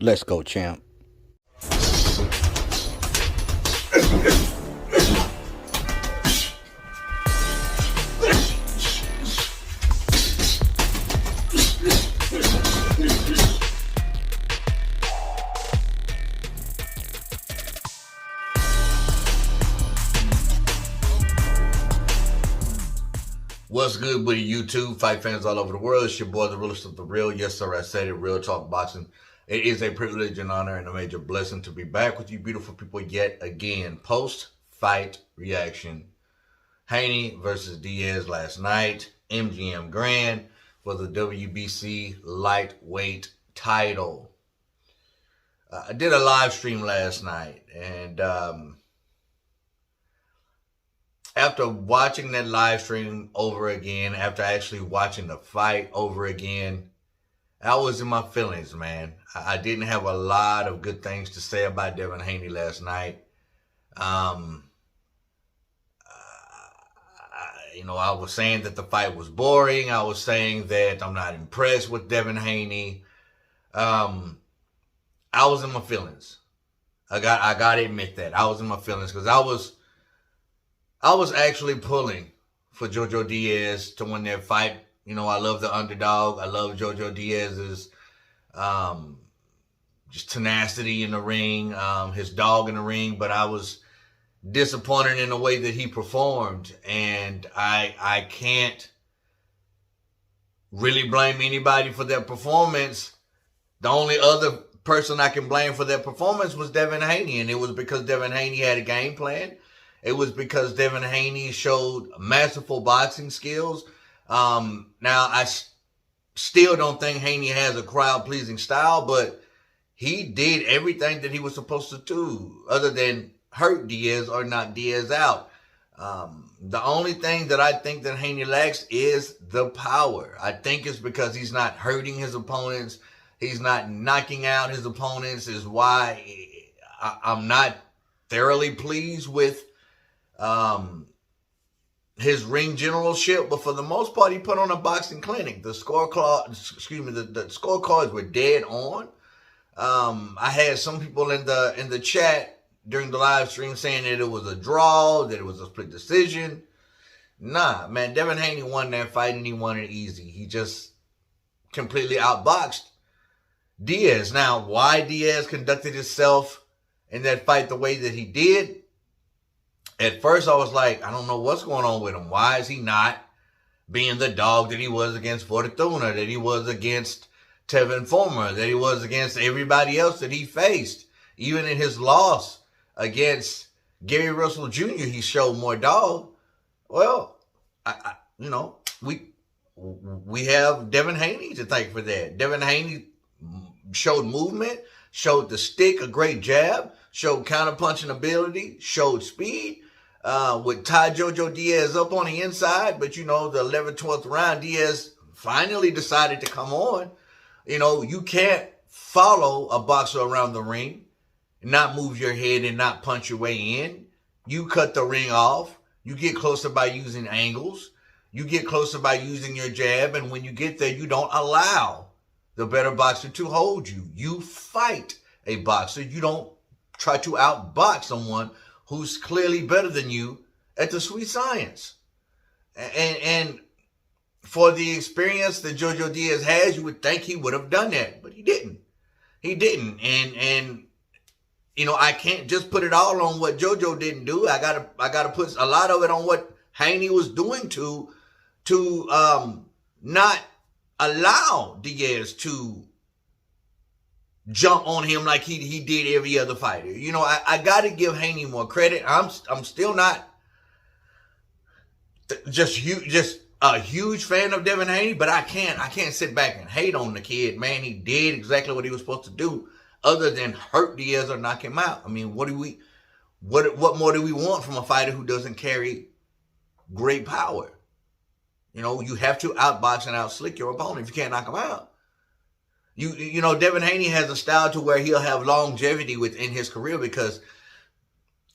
Let's go, champ. What's good with YouTube? Fight fans all over the world. It's your boy, the realest of the real. Yes, sir, I said it. Real talk boxing. It is a privilege and honor and a major blessing to be back with you beautiful people yet again. Post-fight reaction. Haney versus Diaz last night. MGM Grand for the WBC lightweight title. I did a live stream last night, and after watching that live stream over again, after actually watching the fight over again, I was in my feelings, man. I didn't have a lot of good things to say about Devin Haney last night. I was saying that the fight was boring. I was saying that I'm not impressed with Devin Haney. I was in my feelings. I got to admit that. I was in my feelings because I was actually pulling for Jojo Diaz to win that fight. You know, I love the underdog. I love Jojo Diaz's just tenacity in the ring, his dog in the ring. But I was disappointed in the way that he performed. And I can't really blame anybody for that performance. The only other person I can blame for that performance was Devin Haney. And it was because Devin Haney had a game plan. It was because Devin Haney showed masterful boxing skills. Now, I still don't think Haney has a crowd-pleasing style, but he did everything that he was supposed to do other than hurt Diaz or knock Diaz out. The only thing that I think that Haney lacks is the power. I think it's because he's not hurting his opponents. He's not knocking out his opponents is why I'm not thoroughly pleased with his ring generalship, but for the most part, he put on a boxing clinic. The scorecards were dead on. I had some people in the chat during the live stream saying that it was a draw, that it was a split decision. Nah, man, Devin Haney won that fight and he won it easy. He just completely outboxed Diaz. Now, why Diaz conducted himself in that fight the way that he did? At first, I was like, I don't know what's going on with him. Why is he not being the dog that he was against Fortuna, that he was against Tevin Former, that he was against everybody else that he faced? Even in his loss against Gary Russell Jr., he showed more dog. Well, we have Devin Haney to thank for that. Devin Haney showed movement, showed the stick, a great jab, showed counterpunching ability, showed speed. Would tie Jojo Diaz up on the inside, but the 11th, 12th round, Diaz finally decided to come on. You can't follow a boxer around the ring, not move your head and not punch your way in. You cut the ring off. You get closer by using angles. You get closer by using your jab, and when you get there, you don't allow the better boxer to hold you. You fight a boxer. You don't try to outbox someone who's clearly better than you at the sweet science. And for the experience that Jojo Diaz has, you would think he would have done that, but he didn't. He didn't. And I can't just put it all on what Jojo didn't do. I gotta put a lot of it on what Haney was doing to not allow Diaz to jump on him like he did every other fighter. I got to give Haney more credit. I'm still not just a huge fan of Devin Haney, but I can't sit back and hate on the kid. Man, he did exactly what he was supposed to do, other than hurt Diaz or knock him out. I mean, what more do we want from a fighter who doesn't carry great power? You have to outbox and outslick your opponent if you can't knock him out. Devin Haney has a style to where he'll have longevity within his career because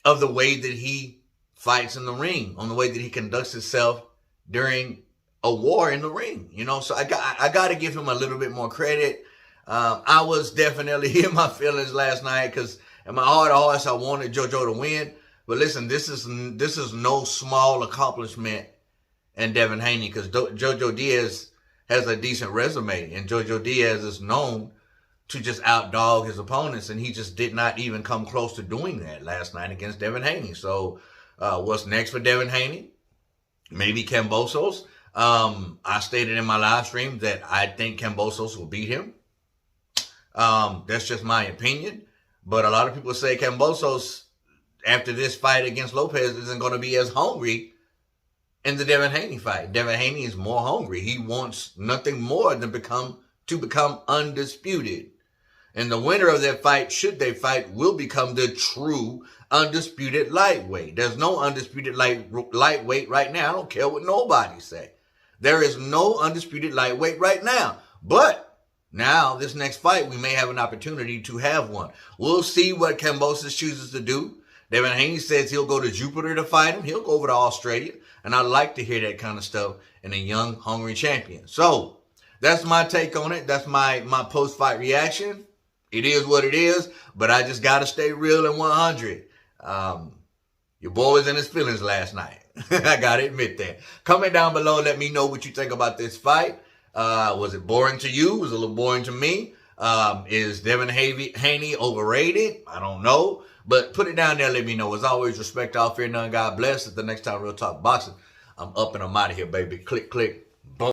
of the way that he fights in the ring, on the way that he conducts himself during a war in the ring. So I got to give him a little bit more credit. I was definitely in my feelings last night because in my heart of hearts I wanted JoJo to win. But listen, this is no small accomplishment in Devin Haney because JoJo Diaz has a decent resume, and JoJo Diaz is known to just outdog his opponents, and he just did not even come close to doing that last night against Devin Haney. So what's next for Devin Haney? Maybe Kambosos. I stated in my live stream that I think Kambosos will beat him. That's just my opinion. But a lot of people say Kambosos, after this fight against Lopez, isn't going to be as hungry in the Devin Haney fight. Devin Haney is more hungry. He wants nothing more than to become undisputed. And the winner of that fight, should they fight, will become the true undisputed lightweight. There's no undisputed lightweight right now. I don't care what nobody say. There is no undisputed lightweight right now. But now, this next fight, we may have an opportunity to have one. We'll see what Kambosos chooses to do. Devin Haney says he'll go to Jupiter to fight him. He'll go over to Australia. And I like to hear that kind of stuff in a young, hungry champion. So, that's my take on it. That's my post-fight reaction. It is what it is, but I just got to stay real and 100. Your boy was in his feelings last night. I got to admit that. Comment down below. Let me know what you think about this fight. Was it boring to you? Was it a little boring to me? Is Devin Haney overrated? I don't know. But put it down there. Let me know. As always, respect all, fear none. God bless. At the next time, Real Talk Boxing, I'm up and I'm out of here, baby. Click, click.